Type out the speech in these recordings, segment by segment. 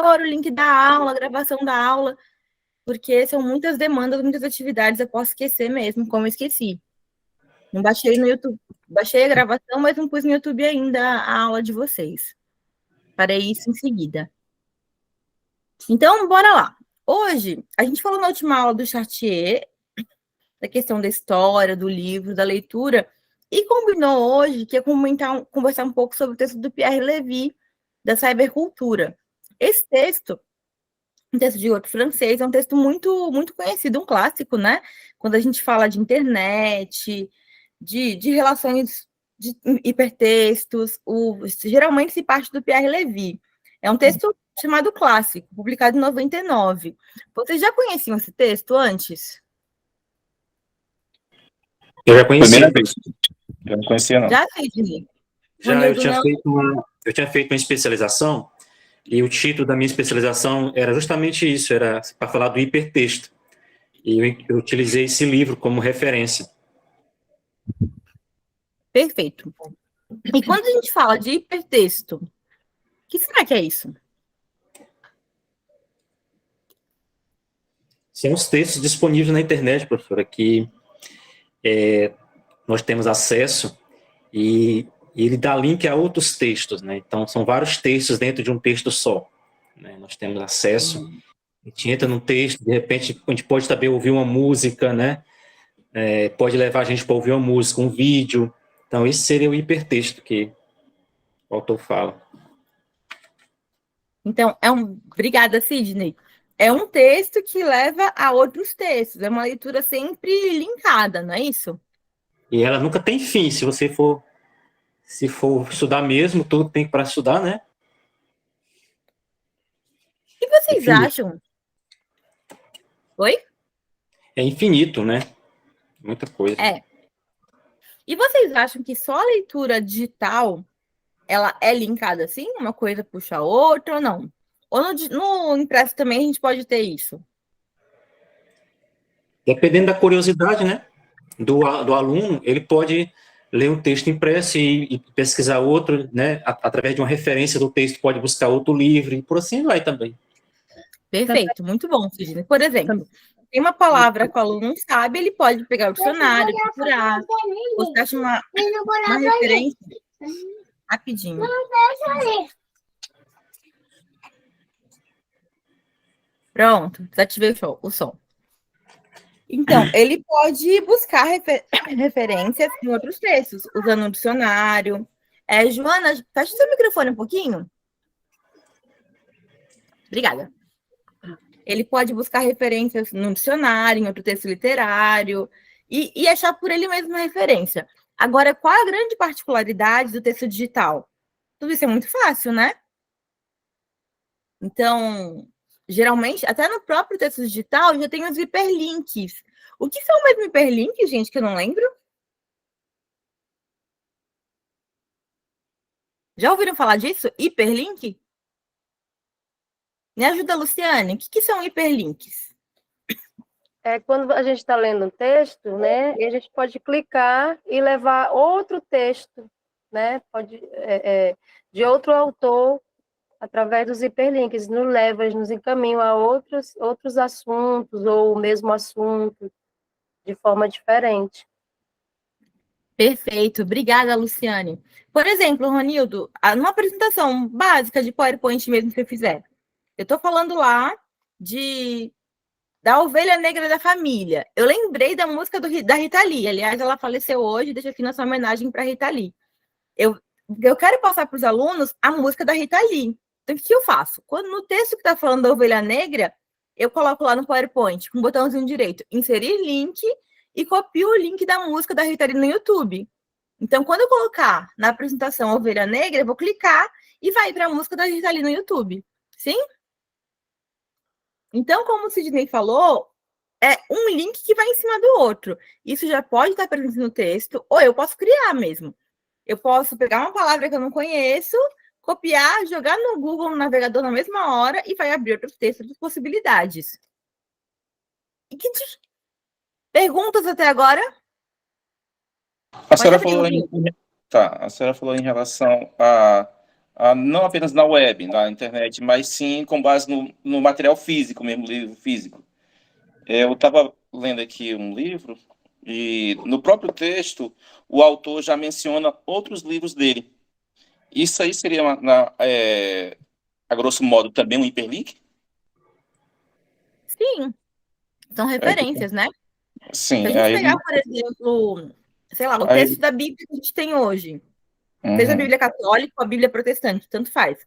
o link da aula, a gravação da aula, porque são muitas demandas, muitas atividades, eu posso esquecer mesmo, como eu esqueci. Não baixei no YouTube, baixei a gravação, mas não pus no YouTube ainda a aula de vocês. Farei isso em seguida. Então, bora lá. Hoje, a gente falou na última aula do Chartier, da questão da história, do livro, da leitura, e combinou hoje que ia conversar um pouco sobre o texto do Pierre Lévy, da cybercultura. Esse texto, um texto de outro francês, é um texto muito, muito conhecido, um clássico, né? Quando a gente fala de internet, de relações de hipertextos, geralmente se parte do Pierre Lévy. É um texto chamado Clássico, publicado em 99. Vocês já conheciam esse texto antes? Eu já conhecia. Primeira vez. Eu não conhecia, não. Já, Sidney? Já eu tinha feito uma especialização, e o título da minha especialização era justamente isso, era para falar do hipertexto. E eu utilizei esse livro como referência. Perfeito. E quando a gente fala de hipertexto, o que será que é isso? São os textos disponíveis na internet, professora, que nós temos acesso e ele dá link a outros textos, né? Então, são vários textos dentro de um texto só, né? Nós temos acesso, a gente entra num texto, de repente, a gente pode também ouvir uma música, né? Pode levar a gente para ouvir uma música, um vídeo. Então, esse seria o hipertexto que o autor fala. Então, obrigada, Sidney. É um texto que leva a outros textos, é uma leitura sempre linkada, não é isso? E ela nunca tem fim, se for estudar mesmo, tudo tem para estudar, né? E vocês Infinito. acham? Oi? É infinito, né? Muita coisa. E vocês acham que só a leitura digital ela é linkada assim? Uma coisa puxa a outra ou não? Ou no impresso também a gente pode ter isso? Dependendo da curiosidade, né? Do aluno, ele pode ler um texto impresso e pesquisar outro, né? Através de uma referência do texto, pode buscar outro livro e por assim vai também. Perfeito, muito bom, Sidney. Por exemplo, tem uma palavra que o aluno não sabe, ele pode pegar o dicionário, procurar, você acha uma referência rapidinho. Pronto, desativei o som. Então, ele pode buscar referências em outros textos, usando um dicionário. Joana, fecha seu microfone um pouquinho. Obrigada. Ele pode buscar referências no dicionário, em outro texto literário, e achar por ele mesmo a referência. Agora, qual a grande particularidade do texto digital? Tudo isso é muito fácil, né? Então, geralmente, até no próprio texto digital, já tem os hiperlinks. O que são mesmo hiperlinks, gente, que eu não lembro? Já ouviram falar disso? Hiperlink? Me ajuda, Luciane. O que são hiperlinks? É quando a gente está lendo um texto, né? E a gente pode clicar e levar outro texto, né? De outro autor, através dos hiperlinks, nos encaminham a outros assuntos, ou o mesmo assunto, de forma diferente. Perfeito. Obrigada, Luciane. Por exemplo, Ronildo, numa apresentação básica de PowerPoint mesmo que eu fizer, eu estou falando lá da Ovelha Negra da Família. Eu lembrei da música da Rita Lee. Aliás, ela faleceu hoje, deixa aqui nossa homenagem para a Rita Lee. Eu quero passar para os alunos a música da Rita Lee. Então, o que eu faço? Quando no texto que está falando da Ovelha Negra, eu coloco lá no PowerPoint, com o botãozinho direito, inserir link, e copio o link da música da Rita Lee no YouTube. Então, quando eu colocar na apresentação Ovelha Negra, eu vou clicar e vai para a música da Rita Lee no YouTube. Sim? Então, como o Sidney falou, é um link que vai em cima do outro. Isso já pode estar presente no texto, ou eu posso criar mesmo. Eu posso pegar uma palavra que eu não conheço, copiar, jogar no Google, no navegador na mesma hora, e vai abrir outros textos, outras possibilidades. Perguntas até agora? A senhora falou em relação não apenas na web, na internet, mas sim com base no material físico mesmo, livro físico. Eu estava lendo aqui um livro e no próprio texto o autor já menciona outros livros dele. Isso aí seria, a grosso modo, também um hiperlink? Sim, são referências, né? Se a Sim, gente aí pegar, ele... por exemplo, sei lá, o Aí, texto da Bíblia que a gente tem hoje, seja a uhum, Bíblia católica ou a Bíblia protestante, tanto faz.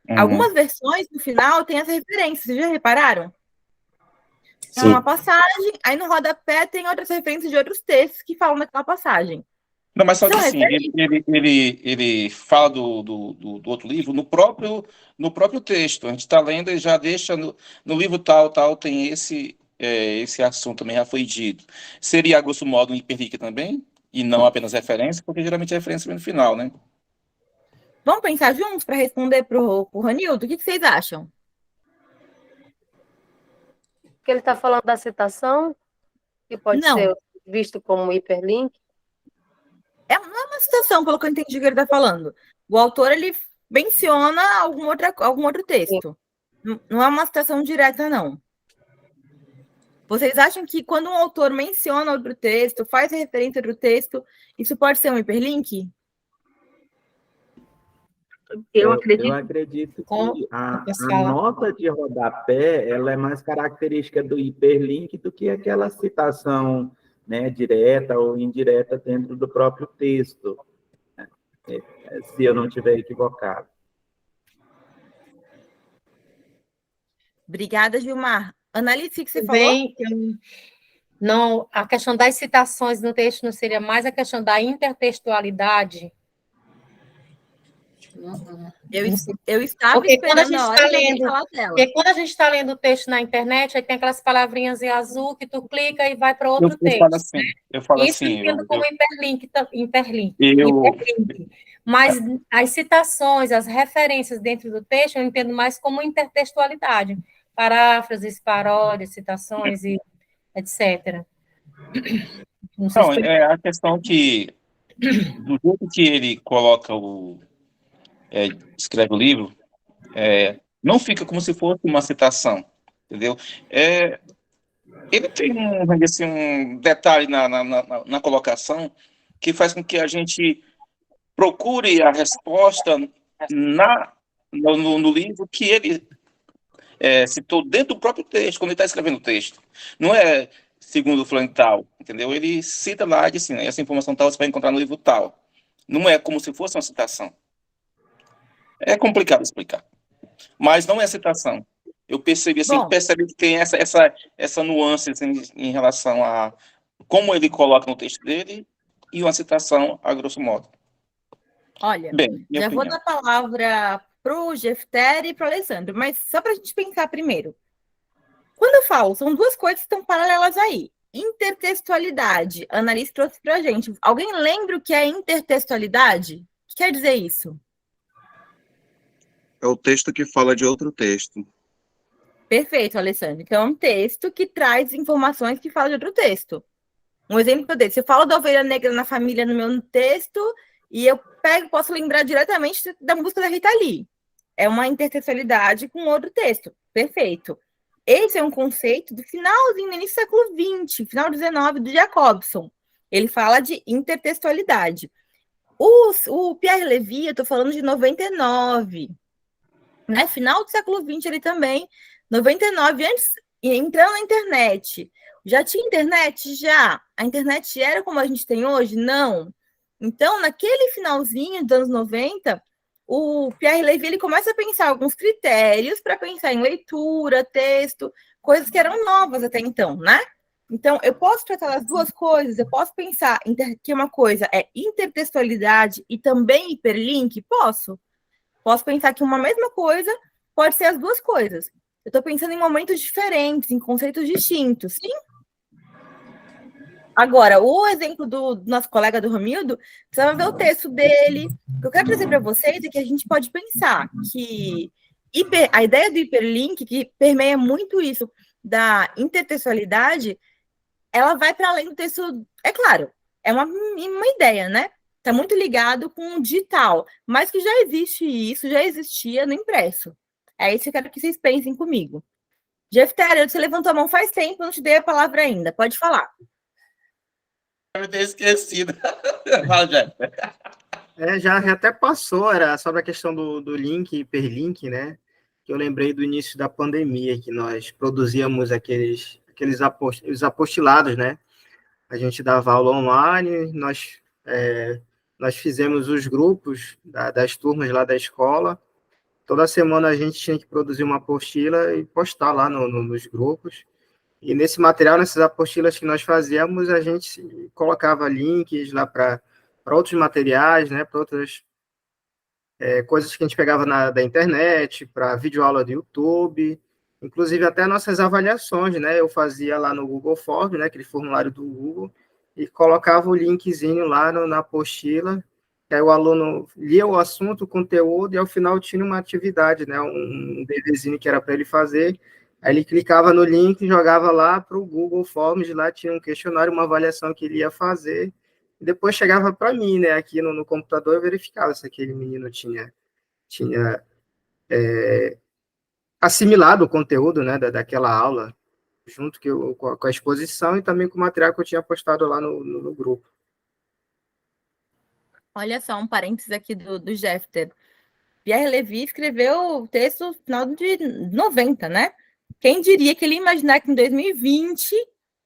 uhum. Algumas versões, no final, tem essa referência, vocês já repararam? É uma Sim. passagem, aí no rodapé tem outras referências de outros textos que falam daquela passagem. Não, mas só que São assim, referências. ele fala do outro livro no próprio texto. A gente está lendo e já deixa no livro tal, tem esse assunto também já foi dito. Seria, a grosso modo, um hiperlink também? E não apenas referência, porque geralmente é referência vem no final, né? Vamos pensar juntos para responder para o Ranildo? O que vocês acham? Que ele está falando da citação, que pode Não, ser visto como hiperlink. não é uma citação, pelo que eu entendi que ele está falando. O autor, ele menciona algum outro texto. Não é uma citação direta, não. Vocês acham que quando um autor menciona outro texto, faz referência a outro texto, isso pode ser um hiperlink? Eu Eu acredito. acredito Com que a escala. nota de rodapé ela é mais característica do hiperlink do que aquela citação, né, direta ou indireta dentro do próprio texto, né, se eu não estiver equivocado. Obrigada, Gilmar. Analise o que você falou. Bem, não, a questão das citações no texto não seria mais a questão da intertextualidade? Eu estava Porque quando a esperando gente a hora está de alguém lendo, falar dela. porque quando a gente está lendo o texto na internet, aí tem aquelas palavrinhas em azul que tu clica e vai para outro Eu falo texto. assim, eu falo Isso eu assim, entendo como hiperlink. eu- Mas as citações, as referências dentro do texto, eu entendo mais como intertextualidade. Paráfrases, paródias, citações e etc. Não sei Não, se foi... é a questão que, do jeito que ele coloca escreve o livro, não fica como se fosse uma citação, entendeu? Ele tem um detalhe na colocação que faz com que a gente procure a resposta no livro que ele citou dentro do próprio texto, quando ele está escrevendo o texto. Não é segundo o fulano tal, entendeu? Ele cita lá e diz assim, essa informação tal você vai encontrar no livro tal. Não é como se fosse uma citação. É complicado explicar. Mas não é citação. Eu percebi assim, percebe que tem essa nuance assim, em relação a como ele coloca no texto dele e uma citação a grosso modo. Olha, Bem, já vou dar a palavra para o Jefter e para o Alessandro, mas só para a gente pensar primeiro. Quando eu falo, são duas coisas que estão paralelas aí. Intertextualidade, a Annalise trouxe para a gente. Alguém lembra o que é intertextualidade? O que quer dizer isso? É o texto que fala de outro texto. Perfeito, Alessandro. Então, é um texto que traz informações que falam de outro texto. Um exemplo que eu dei. Se eu falo da ovelha negra na família no meu texto, e eu posso lembrar diretamente da música da Rita Lee. É uma intertextualidade com outro texto. Perfeito. Esse é um conceito do finalzinho, no início do século XX, final do XIX, do Jacobson. Ele fala de intertextualidade. O Pierre Levy, eu estou falando de 99. Né? Final do século XX, ele também, 99, antes, entrando na internet. Já tinha internet? Já. A internet era como a gente tem hoje? Não. Então, naquele finalzinho dos anos 90, o Pierre Levy ele começa a pensar alguns critérios para pensar em leitura, texto, coisas que eram novas até então, né? Então, eu posso tratar as duas coisas, eu posso pensar que uma coisa é intertextualidade e também hiperlink? Posso. Posso pensar que uma mesma coisa pode ser as duas coisas. Eu estou pensando em momentos diferentes, em conceitos distintos, sim? Agora, o exemplo do nosso colega do Romildo, precisava ver o texto dele. O que eu quero trazer para vocês é que a gente pode pensar que a ideia do hiperlink, que permeia muito isso da intertextualidade, ela vai para além do texto. É claro, é uma ideia, né? está muito ligado com o digital, mas que já existe isso, já existia no impresso. É isso que eu quero que vocês pensem comigo. Jefter, você levantou a mão faz tempo, não te dei a palavra ainda. Pode falar. Eu ter esquecido. Fala, Jeff. Já até passou, era sobre a questão do link, hiperlink, né? Que eu lembrei do início da pandemia, que nós produzíamos os apostilados, né? A gente dava aula online, nós fizemos os grupos das turmas lá da escola. Toda semana a gente tinha que produzir uma apostila e postar lá nos grupos. E nesse material, nessas apostilas que nós fazíamos, a gente colocava links lá para outros materiais, né, para outras coisas que a gente pegava da internet, para videoaula do YouTube, inclusive até nossas avaliações, né, eu fazia lá no Google Forms, né, aquele formulário do Google, e colocava o linkzinho lá na apostila, que aí o aluno lia o assunto, o conteúdo, e ao final tinha uma atividade, né, um deverzinho que era para ele fazer. Aí ele clicava no link, jogava lá para o Google Forms, lá tinha um questionário, uma avaliação que ele ia fazer, e depois chegava para mim, né, aqui no computador, eu verificava se aquele menino tinha assimilado o conteúdo, né, daquela aula, junto com a exposição e também com o material que eu tinha postado lá no grupo. Olha só, um parênteses aqui do Jefter. Pierre Levy escreveu o texto no final de 90, né? Quem diria que ele ia imaginar que em 2020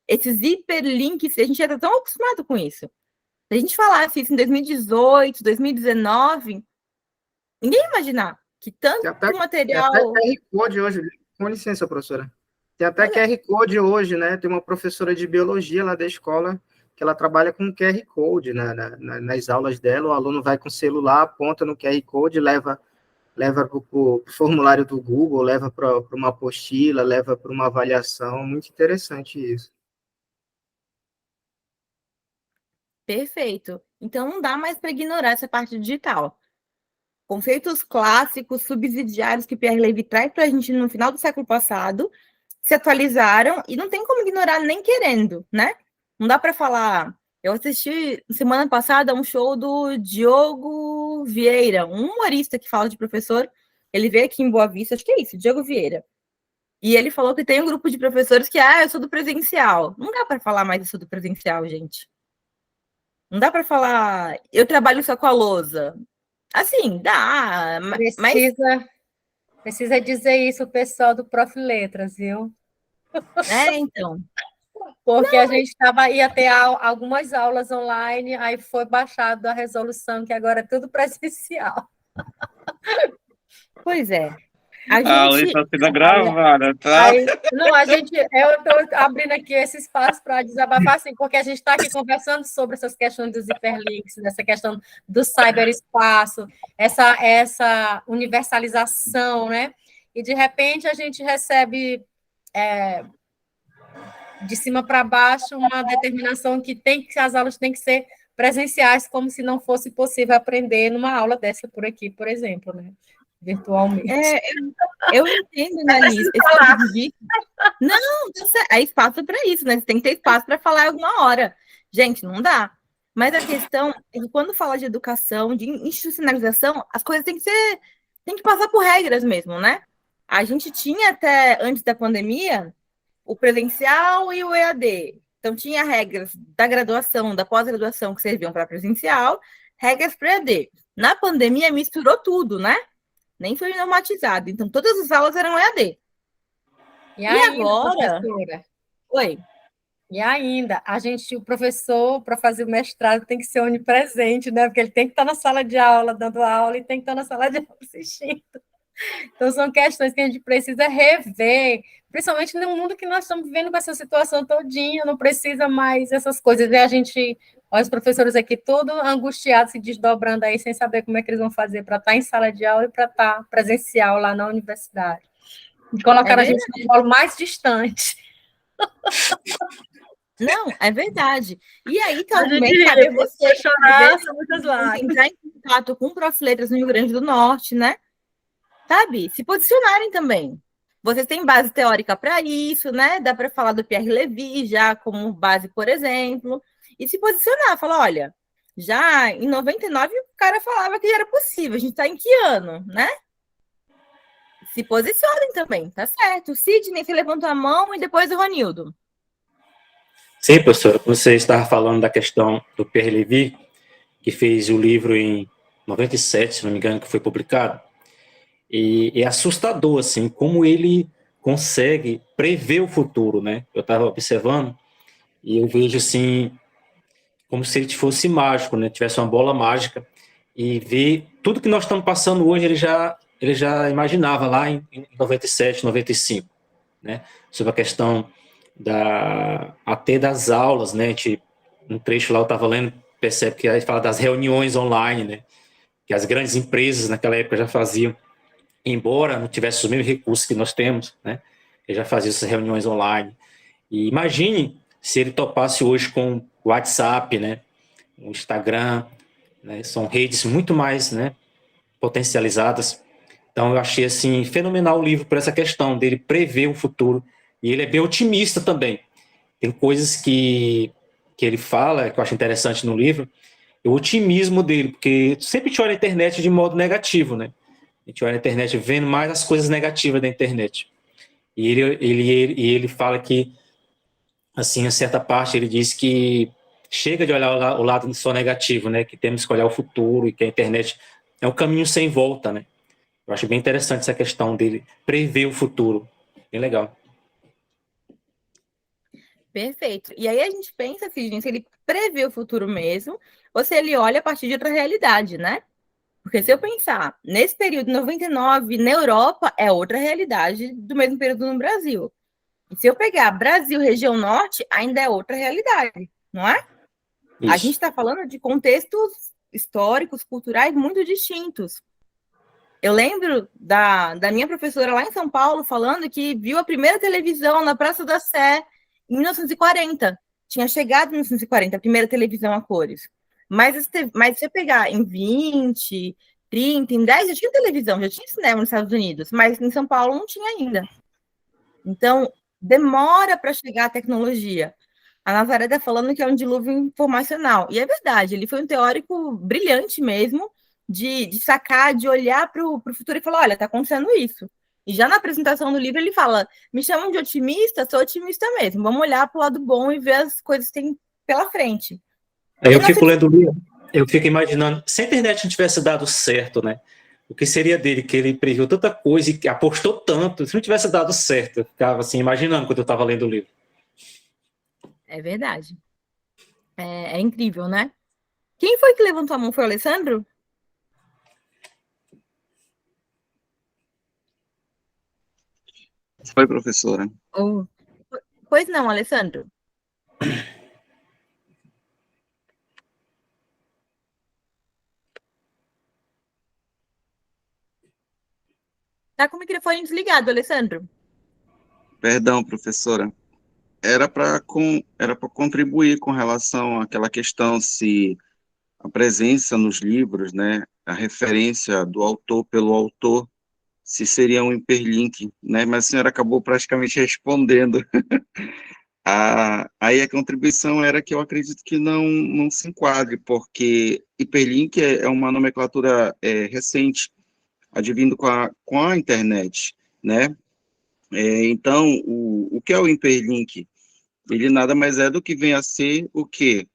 esses hiperlinks, a gente já está tão acostumado com isso. Se a gente falasse isso em 2018, 2019, ninguém ia imaginar que tanto material... Tem até QR Code hoje, com licença, professora. Tem até QR Code hoje, né? Tem uma professora de biologia lá da escola que ela trabalha com QR Code nas aulas dela. O aluno vai com o celular, aponta no QR Code, leva para o formulário do Google, leva para uma apostila, leva para uma avaliação. Muito interessante isso. Perfeito. Então, não dá mais para ignorar essa parte digital. Conceitos clássicos, subsidiários que Pierre Levy traz para a gente no final do século passado se atualizaram e não tem como ignorar nem querendo, né? Não dá para falar... Eu assisti semana passada um show do Diogo Vieira, um humorista que fala de professor. Ele veio aqui em Boa Vista, acho que é isso, Diogo Vieira. E ele falou que tem um grupo de professores que, eu sou do presencial. Não dá para falar mais isso do presencial, gente. Não dá para falar, eu trabalho só com a lousa. Assim, dá, mas... Precisa dizer isso o pessoal do Prof. Letras, viu? Então... Porque a gente ia ter algumas aulas online, aí foi baixado a resolução, que agora é tudo presencial. Pois é. A aula está sendo gravada, tá? Eu estou abrindo aqui esse espaço para desabafar, assim, porque a gente está aqui conversando sobre essas questões dos hiperlinks, dessa questão do cyberespaço, essa universalização, né? E, de repente, a gente recebe... de cima para baixo, uma determinação que as aulas têm que ser presenciais, como se não fosse possível aprender numa aula dessa por aqui, por exemplo, né? Virtualmente. Eu entendo, né, Liz? Não, é espaço para isso, né? Você tem que ter espaço para falar alguma hora. Gente, não dá. Mas a questão é que quando fala de educação, de institucionalização, as coisas têm que passar por regras mesmo, né? A gente tinha até antes da pandemia o presencial e o EAD. Então, tinha regras da graduação, da pós-graduação que serviam para presencial, regras para EAD. Na pandemia, misturou tudo, né? Nem foi normatizado. Então, todas as aulas eram EAD. E ainda, agora... professora? Oi. E ainda, o professor, para fazer o mestrado, tem que ser onipresente, né? Porque ele tem que estar na sala de aula, dando aula, e tem que estar na sala de aula assistindo. Então, são questões que a gente precisa rever, principalmente no mundo que nós estamos vivendo com essa situação todinha, não precisa mais essas coisas. E a gente, olha, os professores aqui, todos angustiados, se desdobrando aí, sem saber como é que eles vão fazer para estar em sala de aula e para estar presencial lá na universidade. E colocaram a gente no polo mais distante. Não, é verdade. E aí, também, cabe você chorar, são muitas lágrimas. Entrar em contato com o Prof. Letras no Rio Grande do Norte, né? Sabe? Se posicionarem também. Vocês têm base teórica para isso, né? Dá para falar do Pierre Levy já como base, por exemplo. E se posicionar, falar, olha, Já em 99, o cara falava que era possível. A gente está em que ano, né? Se posicionem também, tá certo. O Sidney, você levantou a mão e depois o Ronildo. Sim, professora, você estava falando da questão do Pierre Levy, que fez o livro em 97, se não me engano, que foi publicado. E é assustador, assim, como ele consegue prever o futuro, né? Eu estava observando e eu vejo, assim, como se ele fosse mágico, né? Tivesse uma bola mágica e ver tudo que nós estamos passando hoje, ele já imaginava lá em 97, 95, né? Sobre a questão até das aulas, né? Um trecho lá eu estava lendo, percebe que aí fala das reuniões online, né? Que as grandes empresas naquela época já faziam, embora não tivesse os mesmos recursos que nós temos, né? Ele já fazia essas reuniões online. E imagine se ele topasse hoje com o WhatsApp, né? O Instagram, né? São redes muito mais, né, potencializadas. Então, eu achei assim fenomenal o livro por essa questão dele prever o futuro. E ele é bem otimista também. Tem coisas que ele fala, que eu acho interessante no livro, o otimismo dele, porque sempre a gente olha a internet de modo negativo, né? A gente olha a internet vendo mais as coisas negativas da internet. E ele fala que, assim, a certa parte, ele diz que chega de olhar o lado só negativo, né? Que temos que olhar o futuro e que a internet é um caminho sem volta, né? Eu acho bem interessante essa questão dele prever o futuro. Bem legal. Perfeito. E aí a gente pensa, Sidney, se ele prevê o futuro mesmo, ou se ele olha a partir de outra realidade, né? Porque se eu pensar, nesse período 99, na Europa, é outra realidade do mesmo período no Brasil. E se eu pegar Brasil, região norte, ainda é outra realidade, não é? Isso. A gente está falando de contextos históricos, culturais muito distintos. Eu lembro da minha professora lá em São Paulo falando que viu a primeira televisão na Praça da Sé em 1940. Tinha chegado em 1940, a primeira televisão a cores. Mas se você pegar em 20, 30, em 10, já tinha televisão, já tinha cinema nos Estados Unidos, mas em São Paulo não tinha ainda. Então, demora para chegar a tecnologia. A Nazaré está falando que é um dilúvio informacional. E é verdade, ele foi um teórico brilhante mesmo, de sacar, de olhar para o futuro e falar, olha, está acontecendo isso. E já na apresentação do livro ele fala, me chamam de otimista, sou otimista mesmo, vamos olhar para o lado bom e ver as coisas que tem pela frente. Aí eu fico lendo o livro, eu fico imaginando, se a internet não tivesse dado certo, né? O que seria dele, que ele previu tanta coisa e apostou tanto, se não tivesse dado certo, eu ficava assim, imaginando quando eu estava lendo o livro. É verdade. É incrível, né? Quem foi que levantou a mão? Foi o Alessandro? Foi, professora. Oh. Pois não, Alessandro. Tá com o microfone desligado, Alessandro. Perdão, professora. Era para contribuir com relação àquela questão se a presença nos livros, né, a referência do autor pelo autor, se seria um hiperlink, né? Mas a senhora acabou praticamente respondendo. Aí a contribuição era que eu acredito que não se enquadre, porque hiperlink é uma nomenclatura recente, advindo com a internet, né? Então, o que é o hiperlink? Ele nada mais é do que vem a ser o quê?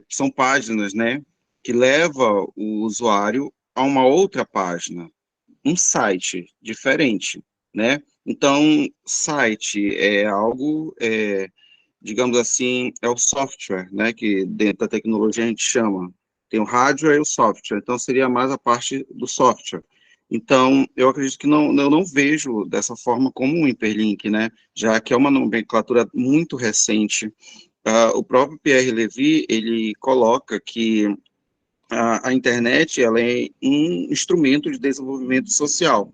São páginas, né? Que leva o usuário a uma outra página, um site diferente, né? Então, site é algo, digamos assim, é o software, né? Que dentro da tecnologia a gente chama. Tem o hardware e o software, então seria mais a parte do software. Então, eu acredito que eu não vejo dessa forma como um hiperlink, né? Já que é uma nomenclatura muito recente. O próprio Pierre Levy, ele coloca que a internet ela é um instrumento de desenvolvimento social.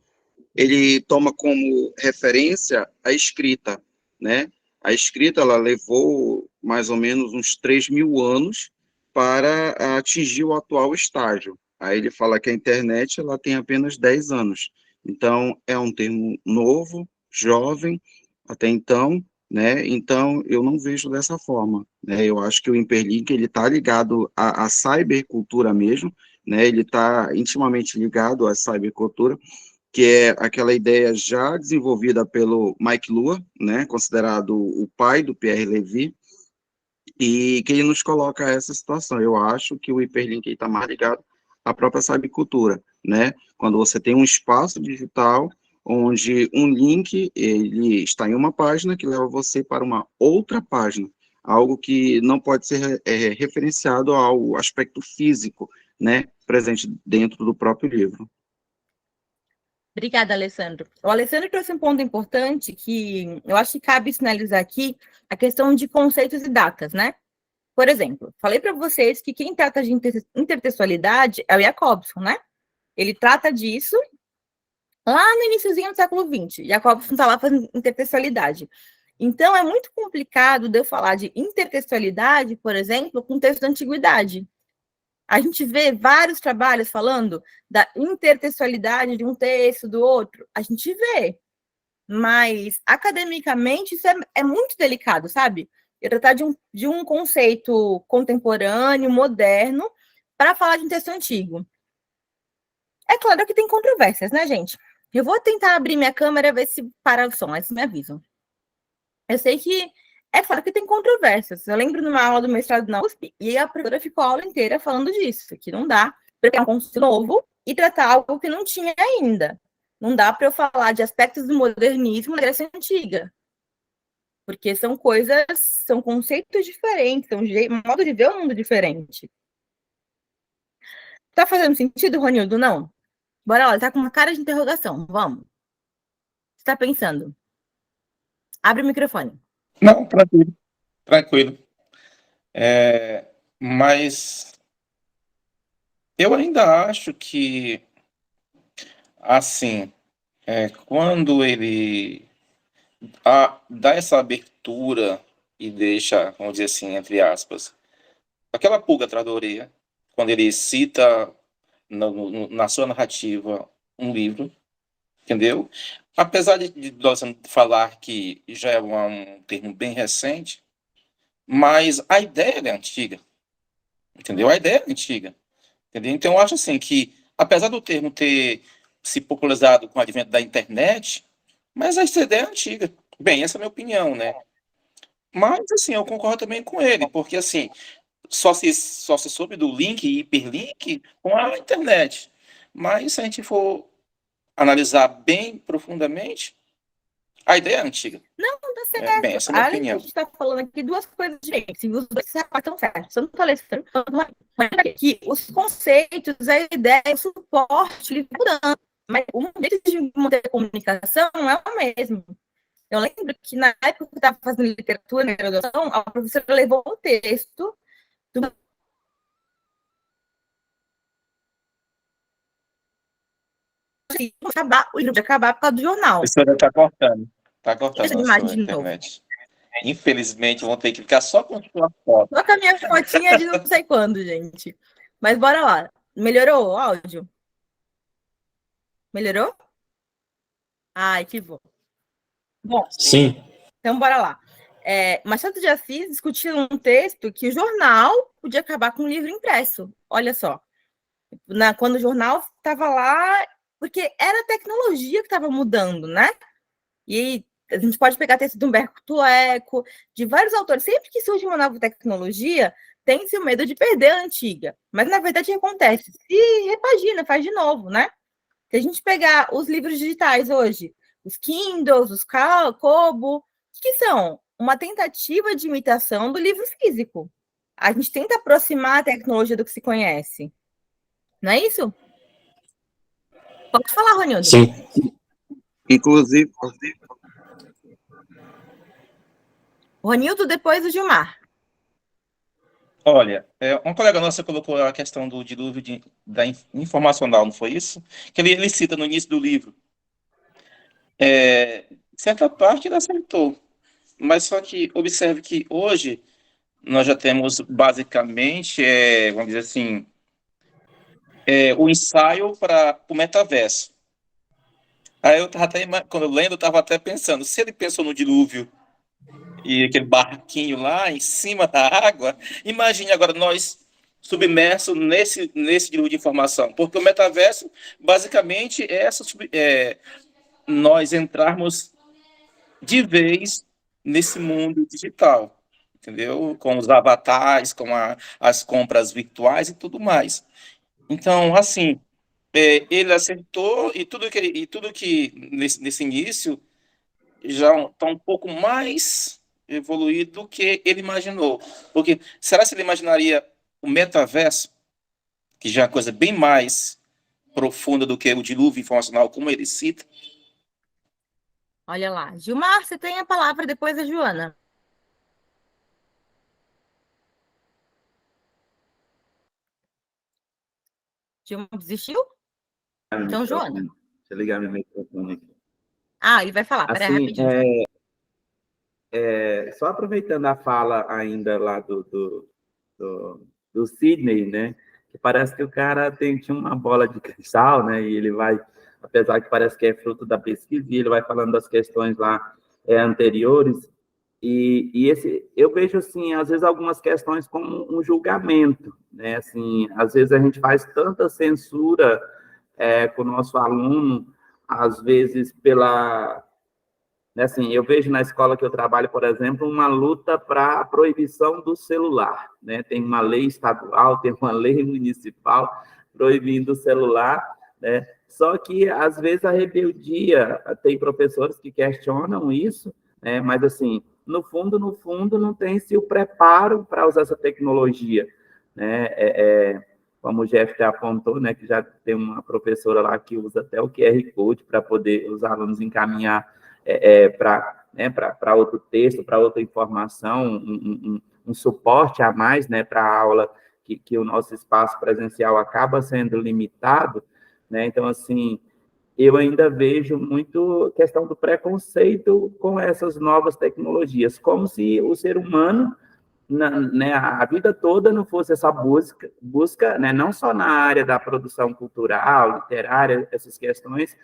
Ele toma como referência a escrita, né? A escrita, ela levou mais ou menos uns 3.000 anos para atingir o atual estágio. Aí ele fala que a internet, ela tem apenas 10 anos. Então, é um termo novo, jovem, até então, né? Então, eu não vejo dessa forma, né? Eu acho que o hiperlink, ele está ligado à cybercultura mesmo, né? Ele está intimamente ligado à cybercultura, que é aquela ideia já desenvolvida pelo Mike Lua, né? Considerado o pai do Pierre Levy, e que ele nos coloca essa situação. Eu acho que o hiperlink está mais ligado à própria cybercultura, né? Quando você tem um espaço digital onde um link ele está em uma página que leva você para uma outra página, algo que não pode ser referenciado ao aspecto físico, né, presente dentro do próprio livro. Obrigada, Alessandro. O Alessandro trouxe um ponto importante que eu acho que cabe sinalizar aqui a questão de conceitos e datas, né? Por exemplo, falei para vocês que quem trata de intertextualidade é o Jacobson, né? Ele trata disso lá no iniciozinho do século XX. Jacobson está lá fazendo intertextualidade. Então, é muito complicado de eu falar de intertextualidade, por exemplo, com texto da antiguidade. A gente vê vários trabalhos falando da intertextualidade de um texto, do outro. A gente vê. Mas, academicamente, isso é muito delicado, sabe? Eu tratar de um conceito contemporâneo, moderno, para falar de um texto antigo. É claro que tem controvérsias, né, gente? Eu vou tentar abrir minha câmera e ver se para o som, aí vocês me avisam. Eu sei que é claro que tem controvérsias. Eu lembro numa aula do mestrado na USP, e a professora ficou a aula inteira falando disso, que não dá para pegar um conceito novo e tratar algo que não tinha ainda. Não dá para eu falar de aspectos do modernismo na Grécia Antiga. Porque são coisas, são conceitos diferentes, são um modo de ver o mundo diferente. Tá fazendo sentido, Ronildo? Não? Bora lá, tá com uma cara de interrogação. Vamos. Você tá pensando? Abre o microfone. Não, tranquilo, tranquilo. Mas eu ainda acho que, assim, quando ele dá essa abertura e deixa, vamos dizer assim, entre aspas, aquela pulga atrás da orelha, quando ele cita na sua narrativa um livro, entendeu? Apesar de nós falar que já é um termo bem recente, mas a ideia é antiga, entendeu? A ideia é antiga, entendeu? Então, eu acho assim que, apesar do termo ter se popularizado com o advento da internet, mas essa ideia é antiga. Bem, essa é a minha opinião, né? Mas, assim, eu concordo também com ele, porque, assim, só se soube do link e hiperlink com a internet. Mas, se a gente for analisar bem profundamente, a ideia é antiga. Não, tá certo. Bem, essa é a minha Além opinião. de a gente tá falando aqui duas coisas diferentes, e os dois se estão certos. Eu não tô Alessandro, que os conceitos, a ideia, o suporte, ele vai mudando. Mas o jeito de manter a comunicação é o mesmo. Eu lembro que na época que eu estava fazendo literatura na graduação, a professora levou um texto do acabar, o livro de acabar por causa do jornal. A professora está cortando. Está cortando Essa a imagem sua de internet. Infelizmente, vão ter que ficar só com a sua foto. Só com a minha fotinha de não sei quando, gente. Mas bora lá. Melhorou o áudio? Melhorou? Ai, que bom. Bom, Sim. então bora lá. Machado de Assis discutiu um texto que o jornal podia acabar com o livro impresso. Olha só. Quando o jornal estava lá, porque era a tecnologia que estava mudando, né? E a gente pode pegar texto de Humberto Eco, de vários autores. Sempre que surge uma nova tecnologia, tem-se o medo de perder a antiga. Mas, na verdade, o que acontece? Se repagina, faz de novo, né? Se a gente pegar os livros digitais hoje, os Kindles, os Kobo, o que são? Uma tentativa de imitação do livro físico. A gente tenta aproximar a tecnologia do que se conhece. Não é isso? Pode falar, Ronildo. Sim. Inclusive, Ronildo, depois o Gilmar. Olha, uma colega nossa colocou a questão do dilúvio informacional, não foi isso? Que ele cita no início do livro. Certa parte ele acertou, mas só que observe que hoje nós já temos basicamente, vamos dizer assim, o ensaio para o metaverso. Aí eu estava até, quando eu lendo, eu estava até pensando, se ele pensou no dilúvio e aquele barquinho lá em cima da água. Imagine agora nós submersos nesse dilúvio de informação, porque o metaverso, basicamente, nós entrarmos de vez nesse mundo digital, entendeu? Com os avatares, com as compras virtuais e tudo mais. Então, assim, ele acertou e tudo que nesse início já está um pouco mais evoluído do que ele imaginou. Porque será que ele imaginaria o metaverso, que já é uma coisa bem mais profunda do que o dilúvio informacional, como ele cita? Olha lá. Gilmar, você tem a palavra depois da Joana. Gilmar desistiu? Então, Joana. Deixa eu ligar meu microfone aqui. Ah, ele vai falar, peraí, Assim, rapidinho. só aproveitando a fala ainda lá do Sidney, né? Que parece que o cara tinha uma bola de cristal, né? E ele vai, apesar que parece que é fruto da pesquisa, e ele vai falando das questões lá anteriores. E eu vejo, assim, às vezes algumas questões como um julgamento, né? Assim, às vezes a gente faz tanta censura com o nosso aluno, às vezes pela... Assim, eu vejo na escola que eu trabalho, por exemplo, uma luta para a proibição do celular, né? Tem uma lei estadual, tem uma lei municipal proibindo o celular, né? Só que, às vezes, a rebeldia, tem professores que questionam isso, né? Mas, assim, no fundo, não tem-se o preparo para usar essa tecnologia, né? Como o Jeff apontou, né, que já tem uma professora lá que usa até o QR Code para poder os alunos encaminhar para outro texto, para outra informação, um suporte a mais, né, para a aula, que o nosso espaço presencial acaba sendo limitado, né? Então, assim, eu ainda vejo muito questão do preconceito com essas novas tecnologias, como se o ser humano, né, a vida toda não fosse essa busca, né, não só na área da produção cultural, literária, essas questões,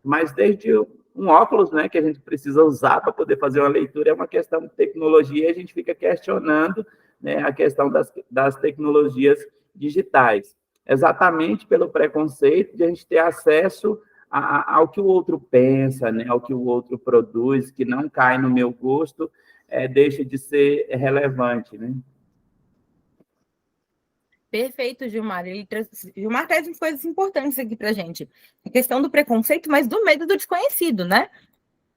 mas desde um óculos, né, que a gente precisa usar para poder fazer uma leitura, é uma questão de tecnologia, e a gente fica questionando, né, a questão das tecnologias digitais, exatamente pelo preconceito de a gente ter acesso ao que o outro pensa, né, ao que o outro produz, que não cai no meu gosto, deixa de ser relevante, né? Perfeito, Gilmar. Gilmar traz coisas importantes aqui para gente. A questão do preconceito, mas do medo do desconhecido, né?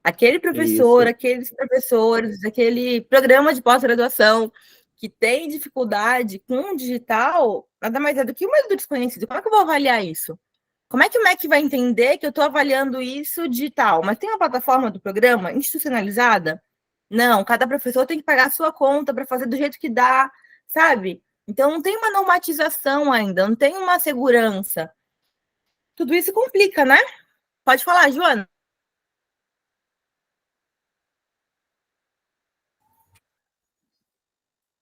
Aquele professor, Isso. aqueles professores, aquele programa de pós-graduação que tem dificuldade com o digital, nada mais é do que o medo do desconhecido. Como é que eu vou avaliar isso? Como é que o MEC vai entender que eu estou avaliando isso digital? Mas tem uma plataforma do programa institucionalizada? Não, cada professor tem que pagar a sua conta para fazer do jeito que dá, sabe? Então, não tem uma normatização ainda, não tem uma segurança. Tudo isso complica, né? Pode falar, Joana.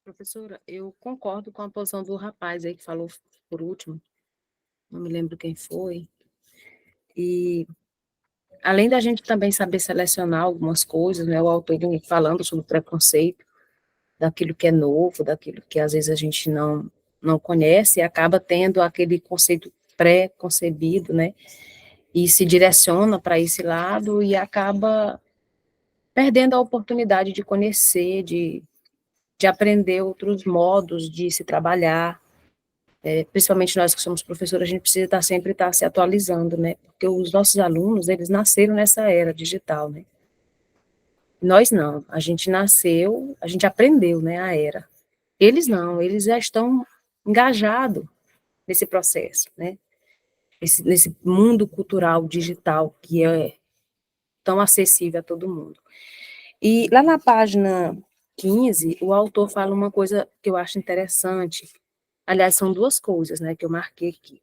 Professora, eu concordo com a posição do rapaz aí que falou por último, não me lembro quem foi, e além da gente também saber selecionar algumas coisas, né, o autor vem falando sobre preconceito, daquilo que é novo, daquilo que às vezes a gente não conhece, e acaba tendo aquele conceito pré-concebido, né, e se direciona para esse lado e acaba perdendo a oportunidade de conhecer, de aprender outros modos de se trabalhar, principalmente nós que somos professores, a gente precisa sempre estar se atualizando, né, porque os nossos alunos, eles nasceram nessa era digital, né, nós não, a gente nasceu, a gente aprendeu, né, a era, eles não, eles já estão engajados nesse processo, né, nesse mundo cultural digital que é tão acessível a todo mundo. E lá na página 15, o autor fala uma coisa que eu acho interessante, aliás, são duas coisas, né, que eu marquei aqui.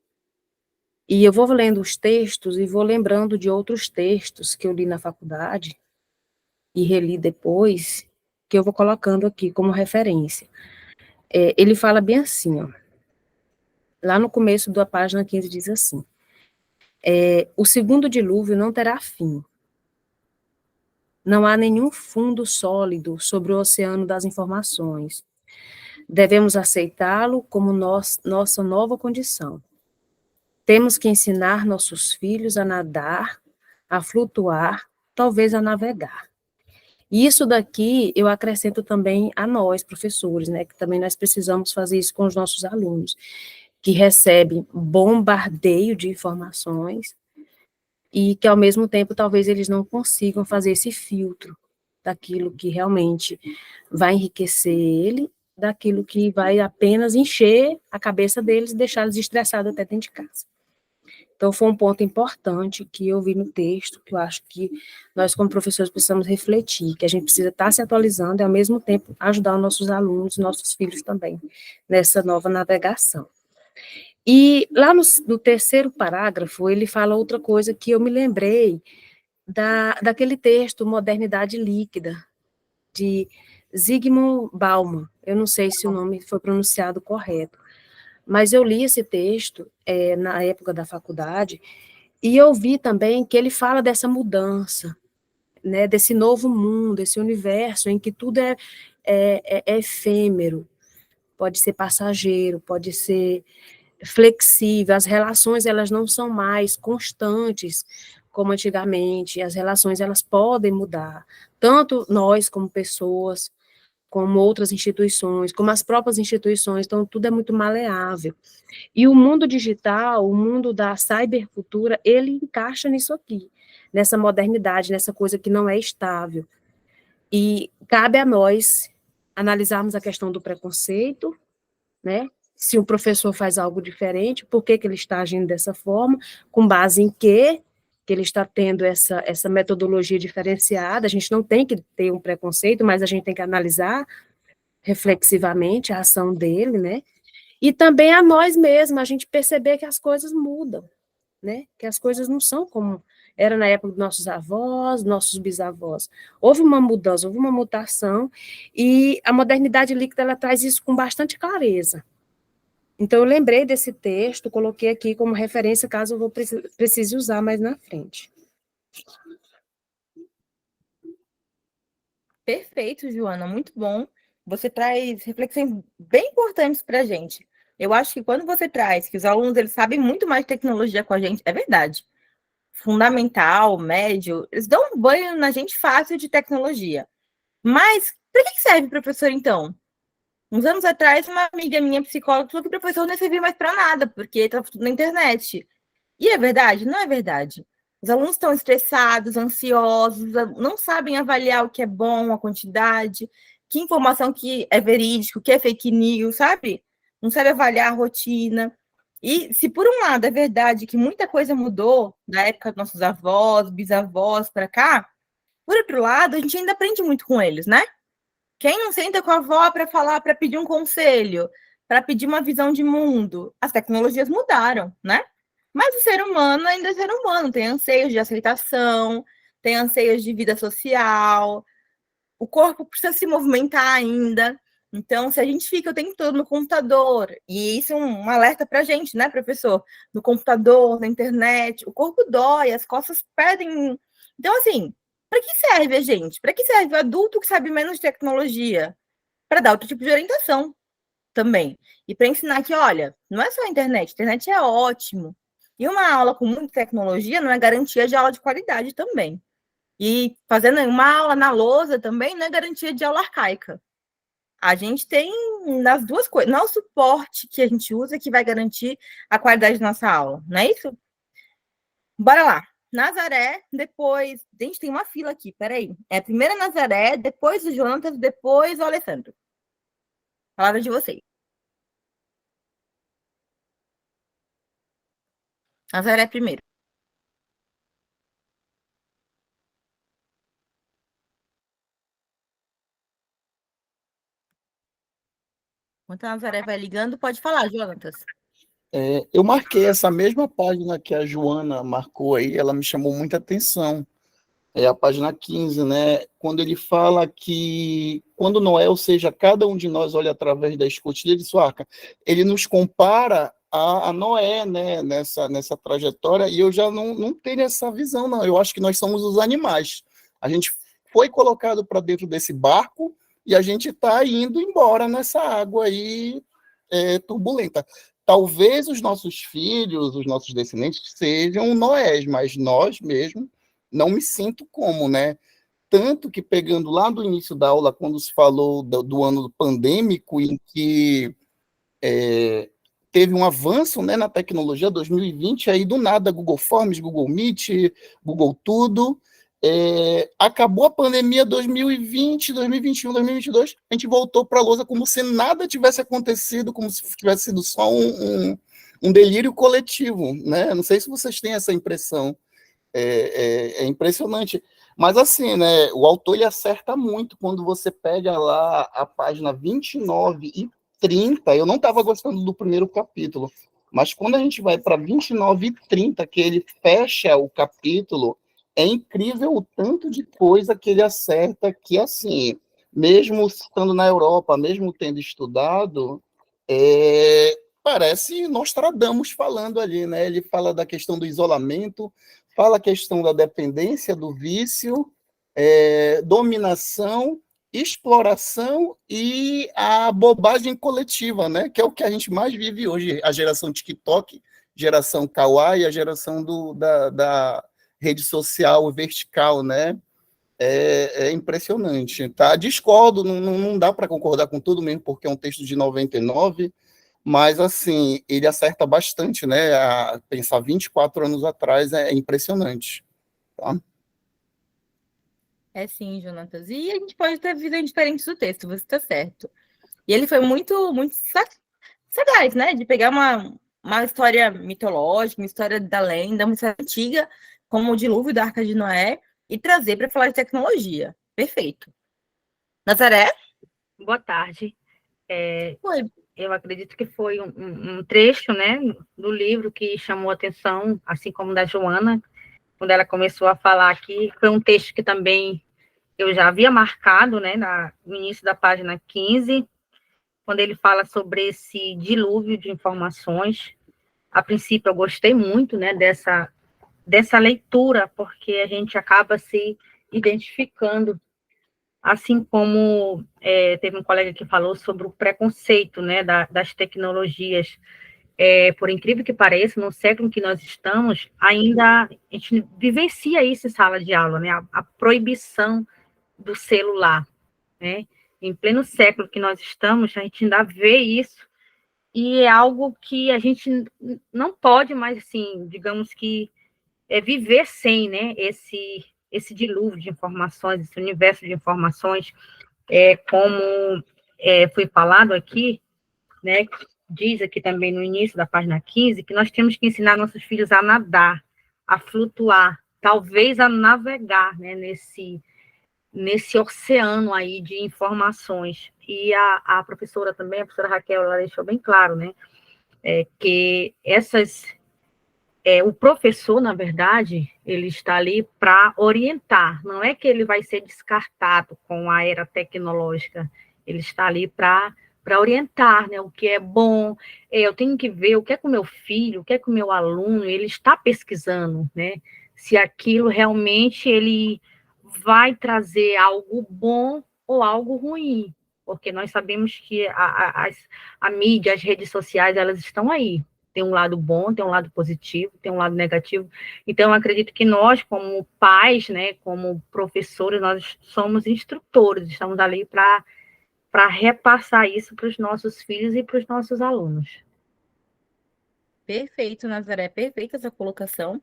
E eu vou lendo os textos e vou lembrando de outros textos que eu li na faculdade e reli depois, que eu vou colocando aqui como referência. Ele fala bem assim, ó, lá no começo da página 15 diz assim, o segundo dilúvio não terá fim. Não há nenhum fundo sólido sobre o oceano das informações. Devemos aceitá-lo como nossa nova condição. Temos que ensinar nossos filhos a nadar, a flutuar, talvez a navegar. E isso daqui eu acrescento também a nós, professores, né, que também nós precisamos fazer isso com os nossos alunos, que recebem bombardeio de informações e que, ao mesmo tempo, talvez eles não consigam fazer esse filtro daquilo que realmente vai enriquecer ele, daquilo que vai apenas encher a cabeça deles e deixá-los estressados até dentro de casa. Então, foi um ponto importante que eu vi no texto, que eu acho que nós, como professores, precisamos refletir, que a gente precisa estar se atualizando e, ao mesmo tempo, ajudar os nossos alunos, nossos filhos também, nessa nova navegação. E lá no terceiro parágrafo, ele fala outra coisa que eu me lembrei daquele texto, Modernidade Líquida, de Zygmunt Bauman. Eu não sei se o nome foi pronunciado correto, mas eu li esse texto na época da faculdade, e eu vi também que ele fala dessa mudança, né, desse novo mundo, esse universo em que tudo é efêmero, pode ser passageiro, pode ser flexível, as relações elas não são mais constantes como antigamente, as relações elas podem mudar, tanto nós como pessoas, como outras instituições, como as próprias instituições, então tudo é muito maleável. E o mundo digital, o mundo da cybercultura, ele encaixa nisso aqui, nessa modernidade, nessa coisa que não é estável. E cabe a nós analisarmos a questão do preconceito, né? Se o professor faz algo diferente, por que ele está agindo dessa forma, com base em que ele está tendo essa metodologia diferenciada. A gente não tem que ter um preconceito, mas a gente tem que analisar reflexivamente a ação dele, né? E também a nós mesmos, a gente perceber que as coisas mudam, né? Que as coisas não são como era na época dos nossos avós, nossos bisavós. Houve uma mudança, houve uma mutação, e a modernidade líquida, ela traz isso com bastante clareza. Então, eu lembrei desse texto, coloquei aqui como referência, caso eu precise usar mais na frente. Perfeito, Joana, muito bom. Você traz reflexões bem importantes para a gente. Eu acho que quando você traz que os alunos eles sabem muito mais de tecnologia com a gente, é verdade. Fundamental, médio, eles dão um banho na gente fácil de tecnologia. Mas para que serve professor, então? Uns anos atrás, uma amiga minha, psicóloga, falou que o professor não servia mais para nada, porque estava tudo na internet. E é verdade? Não é verdade. Os alunos estão estressados, ansiosos, não sabem avaliar o que é bom, a quantidade, que informação que é verídico, que é fake news, sabe? Não sabe avaliar a rotina. E se por um lado é verdade que muita coisa mudou da época dos nossos avós, bisavós para cá, por outro lado, a gente ainda aprende muito com eles, né? Quem não senta com a avó para falar, para pedir um conselho, para pedir uma visão de mundo? As tecnologias mudaram, né? Mas o ser humano ainda é ser humano, tem anseios de aceitação, tem anseios de vida social, o corpo precisa se movimentar ainda. Então, se a gente fica o tempo todo no computador, e isso é um alerta para a gente, né, professor? No computador, na internet, o corpo dói, as costas pedem. Então, assim, para que serve a gente? Para que serve o adulto que sabe menos de tecnologia? Para dar outro tipo de orientação também. E para ensinar que, olha, não é só a internet é ótimo. E uma aula com muita tecnologia não é garantia de aula de qualidade também. E fazendo uma aula na lousa também não é garantia de aula arcaica. A gente tem nas duas coisas. Não é o suporte que a gente usa que vai garantir a qualidade da nossa aula, não é isso? Bora lá. Nazaré, depois... A gente tem uma fila aqui, peraí. É primeiro Nazaré, depois o Jonatas, depois o Alessandro. Palavra de vocês. Nazaré primeiro. Enquanto a Nazaré vai ligando, pode falar, Jonatas. Eu marquei essa mesma página que a Joana marcou aí, ela me chamou muita atenção. É a página 15, né? Quando ele fala que quando Noé, ou seja, cada um de nós olha através da escotilha de sua arca, ele nos compara a Noé, né? Nessa trajetória, e eu já não tenho essa visão, não. Eu acho que nós somos os animais. A gente foi colocado para dentro desse barco e a gente está indo embora nessa água aí turbulenta. Talvez os nossos filhos, os nossos descendentes sejam Noés, mas nós mesmos não me sinto como, né? Tanto que, pegando lá do início da aula, quando se falou do ano pandêmico, em que teve um avanço, né, na tecnologia, 2020, aí do nada, Google Forms, Google Meet, Google Tudo, acabou a pandemia 2020, 2021, 2022, a gente voltou para a lousa como se nada tivesse acontecido, como se tivesse sido só um delírio coletivo, né? Não sei se vocês têm essa impressão, é impressionante. Mas assim, né, o autor ele acerta muito quando você pega lá a página 29 e 30, eu não estava gostando do primeiro capítulo, mas quando a gente vai para 29 e 30, que ele fecha o capítulo, é incrível o tanto de coisa que ele acerta, que assim, mesmo estando na Europa, mesmo tendo estudado, parece Nostradamus falando ali, né? Ele fala da questão do isolamento, fala a questão da dependência, do vício, dominação, exploração e a bobagem coletiva, né? Que é o que a gente mais vive hoje, a geração TikTok, geração Kawaii, a geração da rede social vertical, né? É impressionante, tá? Discordo, não dá para concordar com tudo mesmo, porque é um texto de 99, mas, assim, ele acerta bastante, né? A pensar 24 anos atrás é impressionante, tá? É sim, Jonatas. E a gente pode ter visões diferentes do texto, você está certo. E ele foi muito, muito sagaz, né? De pegar uma história mitológica, uma história da lenda, uma história antiga, como o dilúvio da Arca de Noé, e trazer para falar de tecnologia. Perfeito. Nazaré? Boa tarde. Oi. Eu acredito que foi um trecho, né, do livro que chamou a atenção, assim como da Joana, quando ela começou a falar aqui. Foi um texto que também eu já havia marcado, né, no início da página 15, quando ele fala sobre esse dilúvio de informações. A princípio, eu gostei muito, né, dessa leitura, porque a gente acaba se identificando, assim como teve um colega que falou sobre o preconceito, né, das tecnologias. Por incrível que pareça, no século em que nós estamos, ainda a gente vivencia isso em sala de aula, né, a proibição do celular, né, em pleno século que nós estamos, a gente ainda vê isso, e é algo que a gente não pode mais, assim, digamos que, viver sem, né, esse dilúvio de informações, esse universo de informações, como foi falado aqui, né, diz aqui também no início da página 15, que nós temos que ensinar nossos filhos a nadar, a flutuar, talvez a navegar, né, nesse oceano aí de informações. E a professora também, a professora Raquel, ela deixou bem claro, né, que o professor, na verdade, ele está ali para orientar, não é que ele vai ser descartado com a era tecnológica, ele está ali para orientar, né, o que é bom. Eu tenho que ver o que é que o meu filho, o que é que o meu aluno, ele está pesquisando, né, se aquilo realmente ele vai trazer algo bom ou algo ruim, porque nós sabemos que a mídia, as redes sociais, elas estão aí. Tem um lado bom, tem um lado positivo, tem um lado negativo. Então, eu acredito que nós, como pais, né, como professores, nós somos instrutores, estamos ali para repassar isso para os nossos filhos e para os nossos alunos. Perfeito, Nazaré, perfeita essa colocação.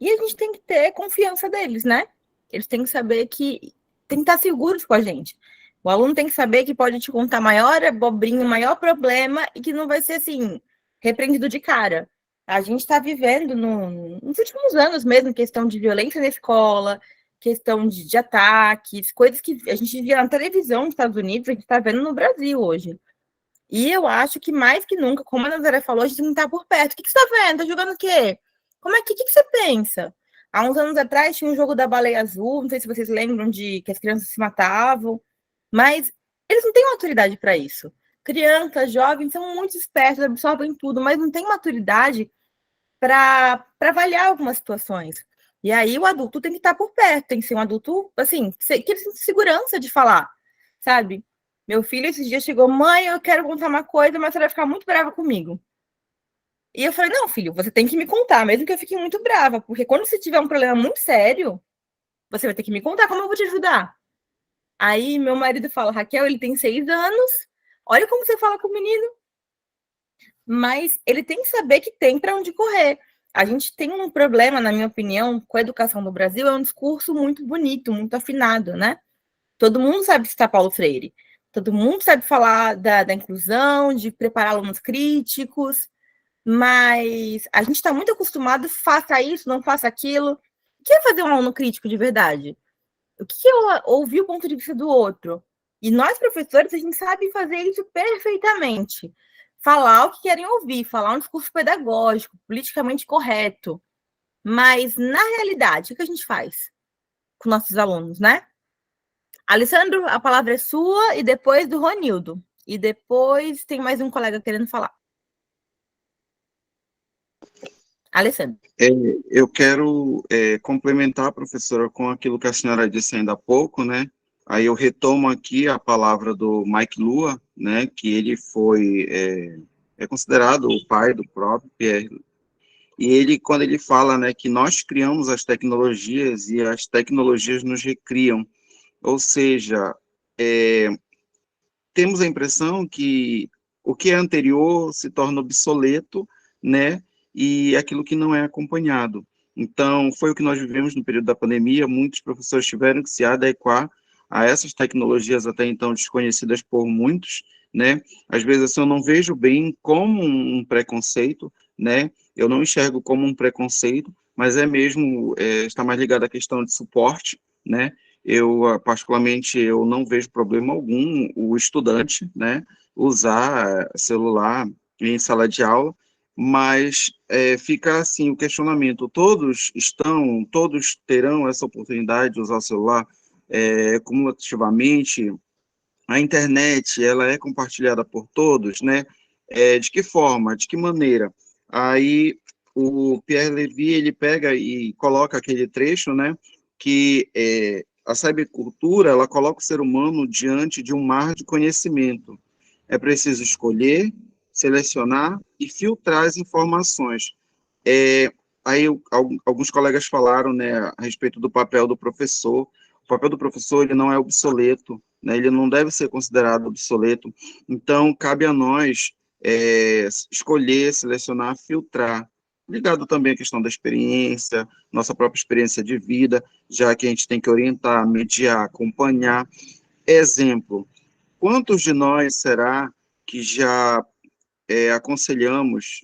E a gente tem que ter confiança deles, né? Eles têm que saber que tem que estar seguros com a gente. O aluno tem que saber que pode te contar maior abobrinha, maior problema, e que não vai ser assim, repreendido de cara. A gente está vivendo nos últimos anos mesmo, questão de violência na escola, questão de ataques, coisas que a gente via na televisão nos Estados Unidos, a gente está vendo no Brasil hoje. E eu acho que mais que nunca, como a Nazaré falou, a gente tem que estar por perto. O que você está vendo? Está jogando o quê? O que você pensa? Há uns anos atrás tinha um jogo da baleia azul, não sei se vocês lembram de que as crianças se matavam, mas eles não têm maturidade para isso. Crianças, jovens, são muito espertos, absorvem tudo, mas não têm maturidade para avaliar algumas situações. E aí o adulto tem que estar por perto, tem que ser um adulto, assim, que ele tem segurança de falar, sabe? Meu filho esses dias chegou, mãe, eu quero contar uma coisa, mas você vai ficar muito brava comigo. E eu falei, não, filho, você tem que me contar, mesmo que eu fique muito brava, porque quando você tiver um problema muito sério, você vai ter que me contar como eu vou te ajudar. Aí meu marido fala, Raquel, ele tem 6 anos, olha como você fala com o menino. Mas ele tem que saber que tem para onde correr. A gente tem um problema, na minha opinião, com a educação do Brasil, é um discurso muito bonito, muito afinado, né? Todo mundo sabe citar Paulo Freire, todo mundo sabe falar da inclusão, de preparar alunos críticos, mas a gente está muito acostumado, faça isso, não faça aquilo. O que é fazer um aluno crítico de verdade? O que é ouvir o ponto de vista do outro? E nós, professores, a gente sabe fazer isso perfeitamente. Falar o que querem ouvir, falar um discurso pedagógico, politicamente correto. Mas, na realidade, o que a gente faz com nossos alunos, né? Alessandro, a palavra é sua, e depois do Ronildo. E depois tem mais um colega querendo falar. Alessandro. Eu quero complementar, professora, com aquilo que a senhora disse ainda há pouco, né? Aí eu retomo aqui a palavra do Mike Lua, né? Que ele foi considerado o pai do próprio Pierre. E ele, quando ele fala, né, que nós criamos as tecnologias e as tecnologias nos recriam, ou seja, temos a impressão que o que é anterior se torna obsoleto, né, e aquilo que não é acompanhado. Então, foi o que nós vivemos no período da pandemia, muitos professores tiveram que se adequar a essas tecnologias até então desconhecidas por muitos, né, às vezes assim, eu não vejo bem como um preconceito, né, eu não enxergo como um preconceito, mas é mesmo, está mais ligado à questão de suporte, né, eu, particularmente, eu não vejo problema algum o estudante, né, usar celular em sala de aula, mas fica assim o questionamento, todos terão essa oportunidade de usar o celular cumulativamente? A internet, ela é compartilhada por todos, né? De que forma, de que maneira? Aí o Pierre Levy, ele pega e coloca aquele trecho, né, que a cybercultura, ela coloca o ser humano diante de um mar de conhecimento. É preciso escolher, selecionar e filtrar as informações. Aí alguns colegas falaram, né, a respeito do papel do professor. O papel do professor, ele não é obsoleto, né, ele não deve ser considerado obsoleto. Então, cabe a nós escolher, selecionar, filtrar. Ligado também à questão da experiência, nossa própria experiência de vida, já que a gente tem que orientar, mediar, acompanhar. Exemplo, quantos de nós será que já aconselhamos,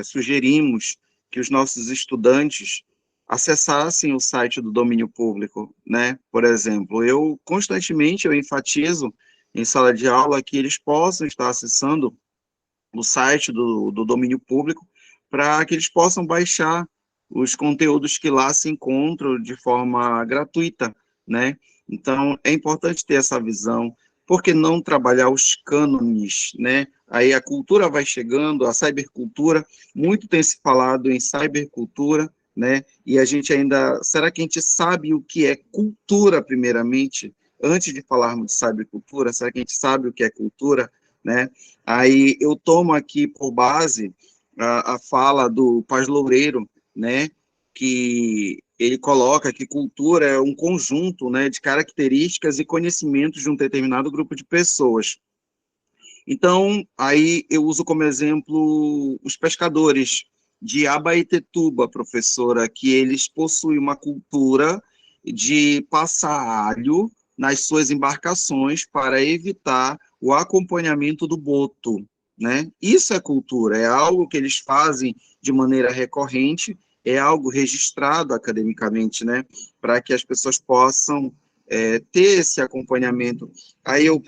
sugerimos que os nossos estudantes acessassem o site do domínio público, né? Por exemplo, eu constantemente enfatizo em sala de aula que eles possam estar acessando o site do domínio público para que eles possam baixar os conteúdos que lá se encontram de forma gratuita, né? Então, é importante ter essa visão. Por que não trabalhar os cânones, né? Aí a cultura vai chegando, a cybercultura, muito tem se falado em cybercultura, né? E a gente ainda, será que a gente sabe o que é cultura, primeiramente? Antes de falarmos de cybercultura, será que a gente sabe o que é cultura, né? Aí eu tomo aqui por base a fala do Paz Loureiro, né? Que ele coloca que cultura é um conjunto, né, de características e conhecimentos de um determinado grupo de pessoas. Então, aí eu uso como exemplo os pescadores de Abaetetuba, professora, que eles possuem uma cultura de passar alho nas suas embarcações para evitar o acompanhamento do boto, né? Isso é cultura, é algo que eles fazem de maneira recorrente, é algo registrado academicamente, né? Para que as pessoas possam ter esse acompanhamento. Aí eu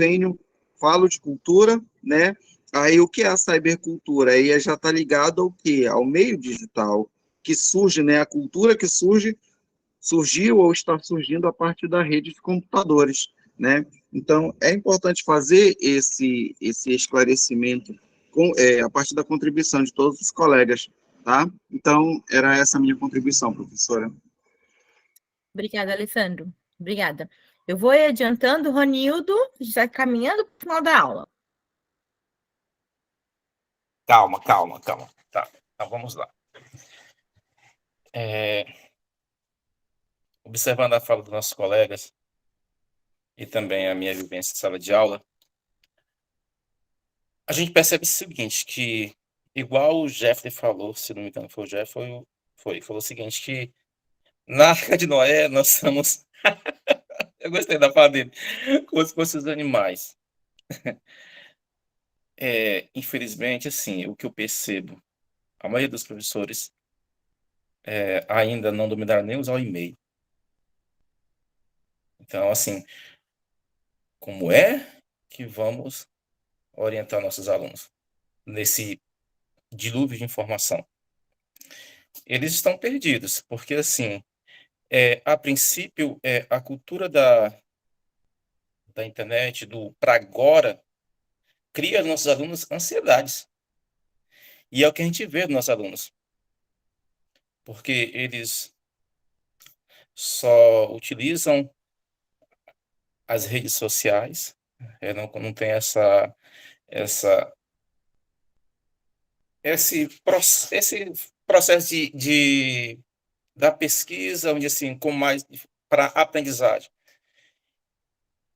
falo de cultura, né? Aí o que é a cybercultura? Aí já está ligado ao quê? Ao meio digital, que surge, né? A cultura que surgiu ou está surgindo a partir da rede de computadores, né? Então, é importante fazer esse esclarecimento a partir da contribuição de todos os colegas, tá? Então, era essa a minha contribuição, professora. Obrigada, Alessandro. Obrigada. Eu vou ir adiantando, Ronildo, a gente está caminhando para o final da aula. Calma. Tá, então vamos lá. Observando a fala dos nossos colegas e também a minha vivência em sala de aula, a gente percebe o seguinte, que igual o Jeffrey falou, se não me engano foi o Jeffrey, falou o seguinte, que na Arca de Noé nós somos, eu gostei da fala dele, como se fossem os animais. Infelizmente, assim, o que eu percebo, a maioria dos professores ainda não dominaram nem usar o e-mail. Então, assim, como é que vamos orientar nossos alunos nesse dilúvio de informação? Eles estão perdidos, porque, assim, a princípio, a cultura da internet, do para agora, cria nos nossos alunos ansiedades. E é o que a gente vê nos nossos alunos. Porque eles só utilizam as redes sociais, não tem esse processo da pesquisa, onde assim, com mais para aprendizagem.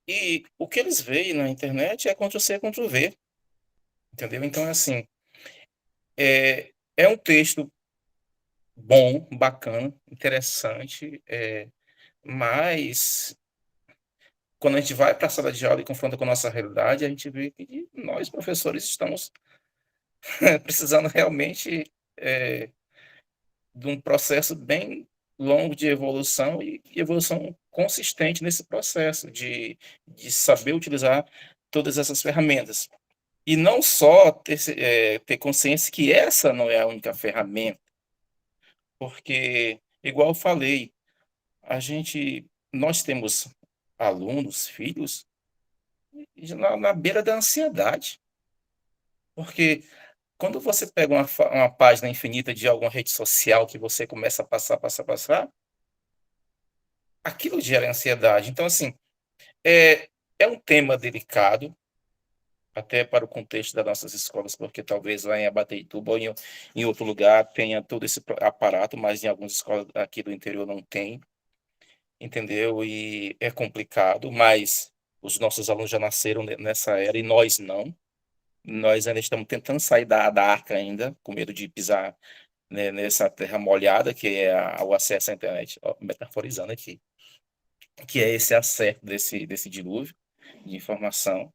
E o que eles veem na internet é Ctrl+C, Ctrl+V, entendeu? Então, assim, é um texto bom, bacana, interessante, mas quando a gente vai para a sala de aula e confronta com a nossa realidade, a gente vê que nós, professores, estamos precisando realmente de um processo bem longo de evolução e evolução consistente nesse processo de saber utilizar todas essas ferramentas. E não só ter consciência que essa não é a única ferramenta, porque, igual eu falei, nós temos alunos, filhos, na beira da ansiedade, porque quando você pega uma página infinita de alguma rede social que você começa a passar, aquilo gera ansiedade. Então, assim, é um tema delicado, até para o contexto das nossas escolas, porque talvez lá em Abateituba ou em outro lugar tenha todo esse aparato, mas em algumas escolas aqui do interior não tem, entendeu? E é complicado, mas os nossos alunos já nasceram nessa era e nós não. Nós ainda estamos tentando sair da arca ainda, com medo de pisar, né, nessa terra molhada, que é o acesso à internet, ó, metaforizando aqui, que é esse acesso desse dilúvio de informação.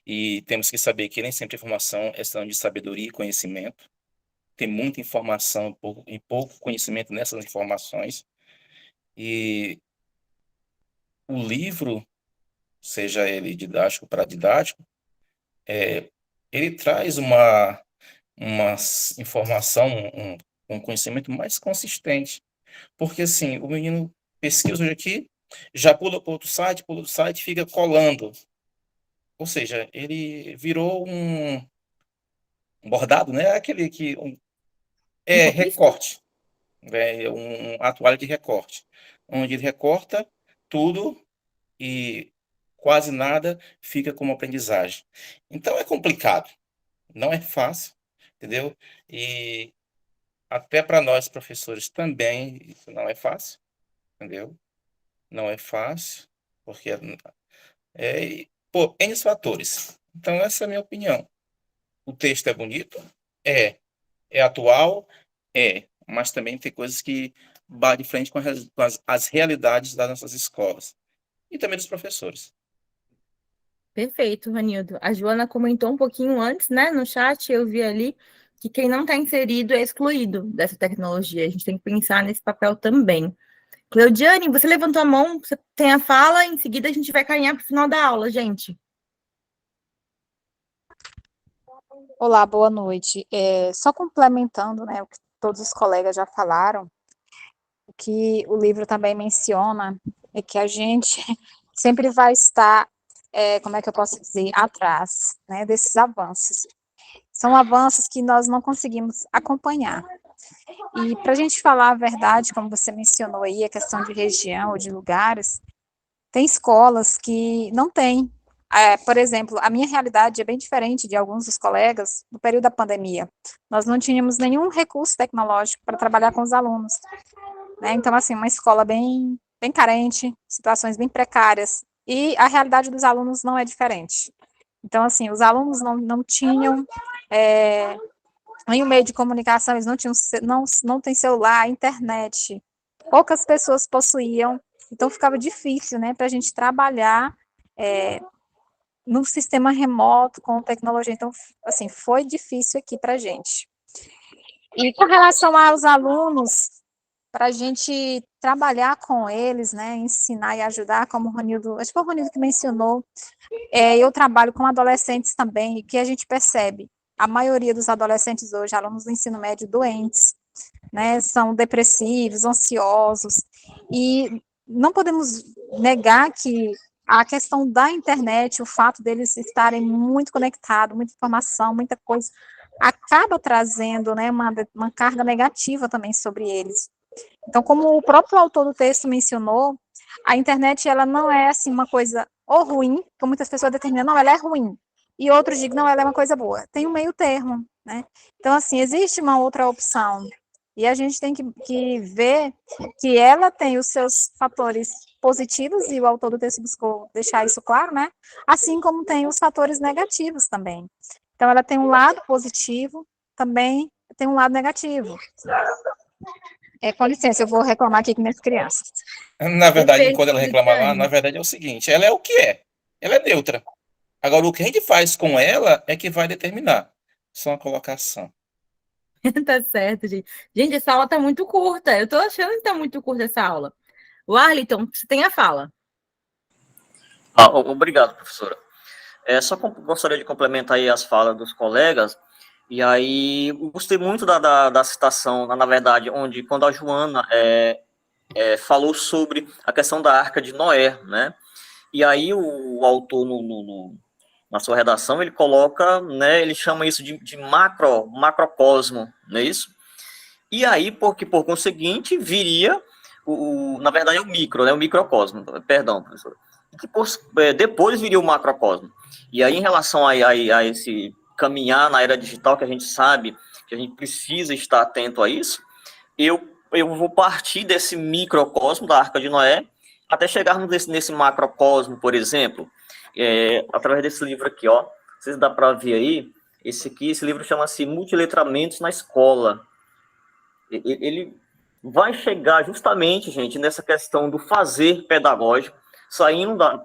E temos que saber que nem sempre informação é questão de sabedoria e conhecimento. Tem muita informação e pouco conhecimento nessas informações. E o livro, seja ele didático para didático, ele traz uma informação, um conhecimento mais consistente. Porque, assim, o menino pesquisa hoje aqui, já pula para outro site, fica colando. Ou seja, ele virou um bordado, né? Aquele que... recorte. A toalha de recorte. Onde ele recorta tudo e quase nada fica como aprendizagem. Então, é complicado. Não é fácil, entendeu? E até para nós, professores, também isso não é fácil, entendeu? Não é fácil, porque por N fatores. Então, essa é a minha opinião. O texto é bonito? É atual? Mas também tem coisas que batem de frente com as realidades das nossas escolas e também dos professores. Perfeito, Ranildo. A Joana comentou um pouquinho antes, né, no chat, eu vi ali que quem não está inserido é excluído dessa tecnologia. A gente tem que pensar nesse papel também. Cleudiane, você levantou a mão, você tem a fala, em seguida a gente vai caminhar para o final da aula, gente. Olá, boa noite. Só complementando, né, o que todos os colegas já falaram, o que o livro também menciona é que a gente sempre vai estar, como é que eu posso dizer, atrás, né, desses avanços. São avanços que nós não conseguimos acompanhar. E para a gente falar a verdade, como você mencionou aí, a questão de região ou de lugares, tem escolas que não têm. Por exemplo, a minha realidade é bem diferente de alguns dos colegas no período da pandemia. Nós não tínhamos nenhum recurso tecnológico para trabalhar com os alunos, né? Então, assim, uma escola bem carente, situações bem precárias, e a realidade dos alunos não é diferente. Então, assim, os alunos não tinham nenhum meio de comunicação, eles não têm celular, internet, poucas pessoas possuíam, então ficava difícil, né, para a gente trabalhar num sistema remoto com tecnologia. Então, assim, foi difícil aqui para a gente. E com relação aos alunos, para a gente trabalhar com eles, né, ensinar e ajudar, como o Ronildo, acho que foi o Ronildo que mencionou, eu trabalho com adolescentes também, e que a gente percebe, a maioria dos adolescentes hoje, alunos do ensino médio doentes, né, são depressivos, ansiosos, e não podemos negar que a questão da internet, o fato deles estarem muito conectados, muita informação, muita coisa, acaba trazendo, né, uma carga negativa também sobre eles. Então, como o próprio autor do texto mencionou, a internet, ela não é, assim, uma coisa ou ruim, como muitas pessoas determinam, não, ela é ruim, e outros dizem, não, ela é uma coisa boa. Tem um meio termo, né? Então, assim, existe uma outra opção, e a gente tem que ver que ela tem os seus fatores positivos, e o autor do texto buscou deixar isso claro, né? Assim como tem os fatores negativos também. Então, ela tem um lado positivo, também tem um lado negativo. Com licença, eu vou reclamar aqui com minhas crianças. Na verdade, quando ela reclama lá, na verdade é o seguinte, ela é o que é. Ela é neutra. Agora, o que a gente faz com ela é que vai determinar. Só uma colocação. Tá certo, gente. Gente, essa aula tá muito curta. Eu tô achando que tá muito curta essa aula. O Arliton, você tem a fala. Obrigado, professora. Só gostaria de complementar aí as falas dos colegas. E aí, eu gostei muito da citação, na verdade, onde quando a Joana falou sobre a questão da Arca de Noé, né? E aí o autor, na sua redação, ele coloca, né, ele chama isso de macrocosmo, não é isso? E aí, porque por conseguinte, viria, na verdade é o micro, né, o microcosmo, perdão, professor. Que depois viria o macrocosmo. E aí, em relação a esse caminhar na era digital, que a gente sabe que a gente precisa estar atento a isso, eu vou partir desse microcosmo da Arca de Noé até chegarmos nesse macrocosmo, por exemplo, através desse livro aqui, ó. Vocês dá para ver aí, esse livro chama-se Multiletramentos na Escola. Ele vai chegar justamente, gente, nessa questão do fazer pedagógico,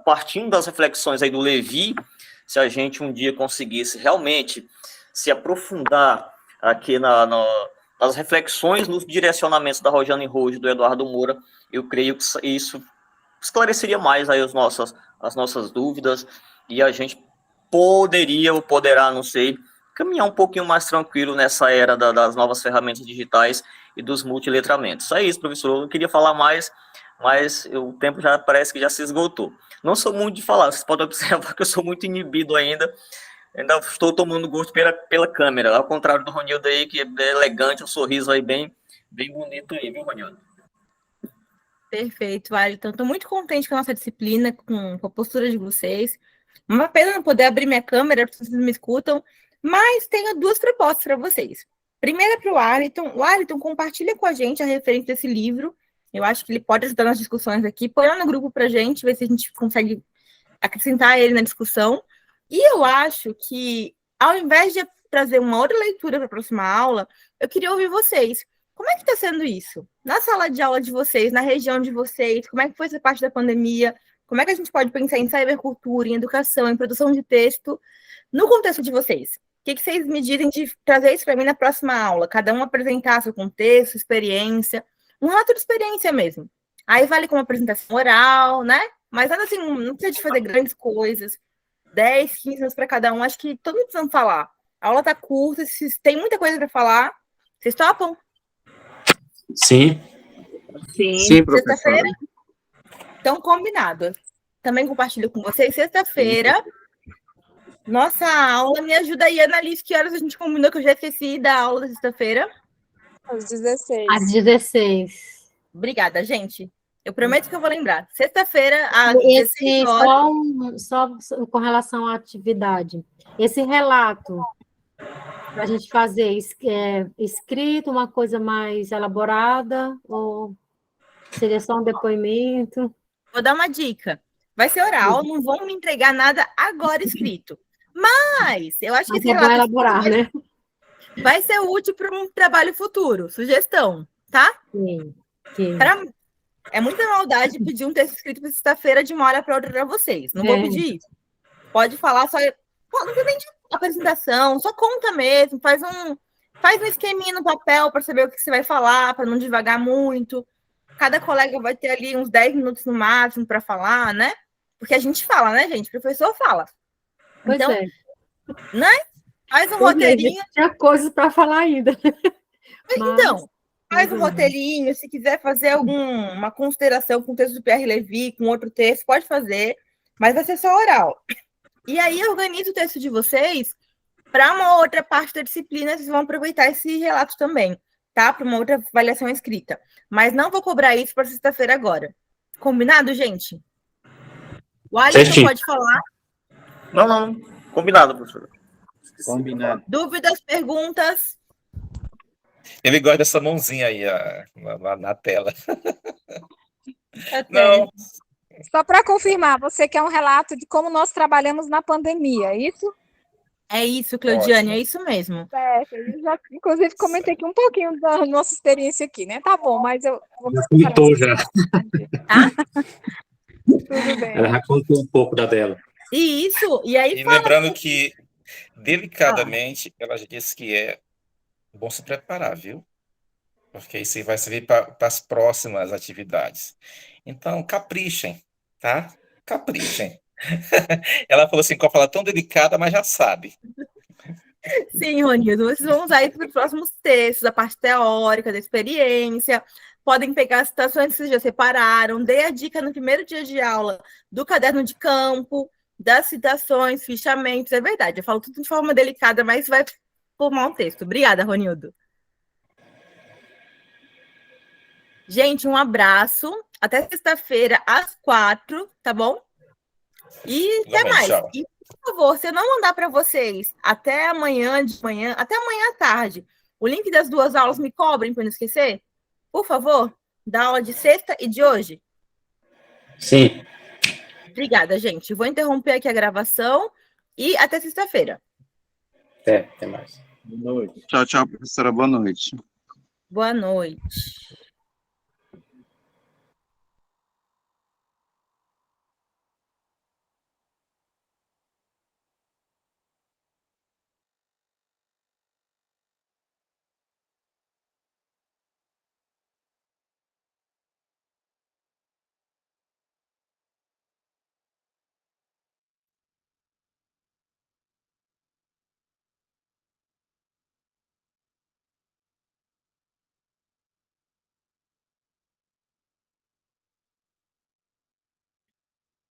partindo das reflexões aí do Levi. Se a gente um dia conseguisse realmente se aprofundar aqui nas reflexões, nos direcionamentos da Rojane Rojo e do Eduardo Moura, eu creio que isso esclareceria mais aí as nossas dúvidas, e a gente poderá, não sei, caminhar um pouquinho mais tranquilo nessa era das novas ferramentas digitais e dos multiletramentos. É isso, professor. Eu queria falar mais, mas o tempo já parece que já se esgotou. Não sou muito de falar, vocês podem observar que eu sou muito inibido ainda estou tomando gosto pela câmera, ao contrário do Ronildo aí, que é elegante, um sorriso aí bem bonito aí, viu, Ronildo? Perfeito, Wellington. Estou muito contente com a nossa disciplina, com a postura de vocês. Uma pena não poder abrir minha câmera, porque vocês não me escutam, mas tenho duas propostas para vocês. Primeira para o Wellington. O Wellington, compartilha com a gente a referência desse livro. Eu acho que ele pode ajudar nas discussões aqui. Põe lá no grupo para a gente, ver se a gente consegue acrescentar ele na discussão. E eu acho que, ao invés de trazer uma outra leitura para a próxima aula, eu queria ouvir vocês. Como é que está sendo isso? Na sala de aula de vocês, na região de vocês, como é que foi essa parte da pandemia? Como é que a gente pode pensar em cybercultura, em educação, em produção de texto, no contexto de vocês? O que vocês me dizem de trazer isso para mim na próxima aula? Cada um apresentar seu contexto, experiência, um relato de experiência mesmo. Aí vale como apresentação oral, né? Mas nada assim, não precisa de fazer grandes coisas. 10, 15 minutos para cada um, acho que todo mundo precisa falar. A aula está curta, se tem muita coisa para falar, vocês topam? Sim. Sim, professora. Sexta-feira? Então, combinado. Também compartilho com vocês. Sexta-feira, nossa aula, me ajuda aí, Annalise, que horas a gente combinou, que eu já esqueci da aula da sexta-feira? Às 16. Às 16. Obrigada, gente. Eu prometo que eu vou lembrar. Sexta-feira, às Esse 16 horas. só com relação à atividade. Esse relato para a gente fazer escrito, uma coisa mais elaborada, ou seria só um depoimento? Vou dar uma dica. Vai ser oral, não vão me entregar nada agora escrito. Mas eu acho que esse É bom relato elaborar, né? vai ser útil para um trabalho futuro. Sugestão, tá? Sim. É muita maldade pedir um texto escrito para sexta-feira de uma hora para outra para vocês. Não vou pedir isso. Pode falar só. Não precisa nem de apresentação, só conta mesmo. Faz um esqueminha no papel para saber o que você vai falar, para não devagar muito. Cada colega vai ter ali uns 10 minutos no máximo para falar, né? Porque a gente fala, né, gente? O professor fala. Pois então, né? Faz um roteirinho. Tinha coisas para falar ainda. Então, faz um roteirinho. Se quiser fazer alguma consideração com o texto do Pierre Levy, com outro texto, pode fazer, mas vai ser só oral. E aí, organiza o texto de vocês para uma outra parte da disciplina, vocês vão aproveitar esse relato também, tá? Para uma outra avaliação escrita. Mas não vou cobrar isso para sexta-feira agora. Combinado, gente? O Alisson pode falar? Não. Combinado, professor. Combinado. Dúvidas, perguntas? Ele gosta dessa mãozinha aí na tela. Não. Só para confirmar, você quer um relato de como nós trabalhamos na pandemia, é isso? É isso, Claudiane, é isso mesmo. Certo, eu já, inclusive, comentei aqui um pouquinho da nossa experiência aqui, né? Tá bom, mas eu vou... Já comentou, já. Tudo bem. Ela já contou um pouco da dela. Isso, e aí lembrando que, delicadamente, ela já disse que é bom se preparar, viu? Porque isso vai servir para as próximas atividades. Então, caprichem, tá? Caprichem. Ela falou assim, com a fala tão delicada, mas já sabe. Sim, Ronildo, vocês vão usar isso para os próximos textos, a parte teórica, da experiência. Podem pegar as citações que vocês já separaram. Dei a dica no primeiro dia de aula do caderno de campo, das citações, fichamentos. É verdade, eu falo tudo de forma delicada, mas vai formar um texto. Obrigada, Ronildo. Gente, um abraço. Até sexta-feira, às 4, tá bom? E até mais. Tchau. E, por favor, se eu não mandar para vocês até amanhã à tarde, o link das 2 aulas, me cobrem para não esquecer? Por favor, da aula de sexta e de hoje. Sim. Obrigada, gente. Vou interromper aqui a gravação e até sexta-feira. Até mais. Boa noite. Tchau, professora. Boa noite. Boa noite.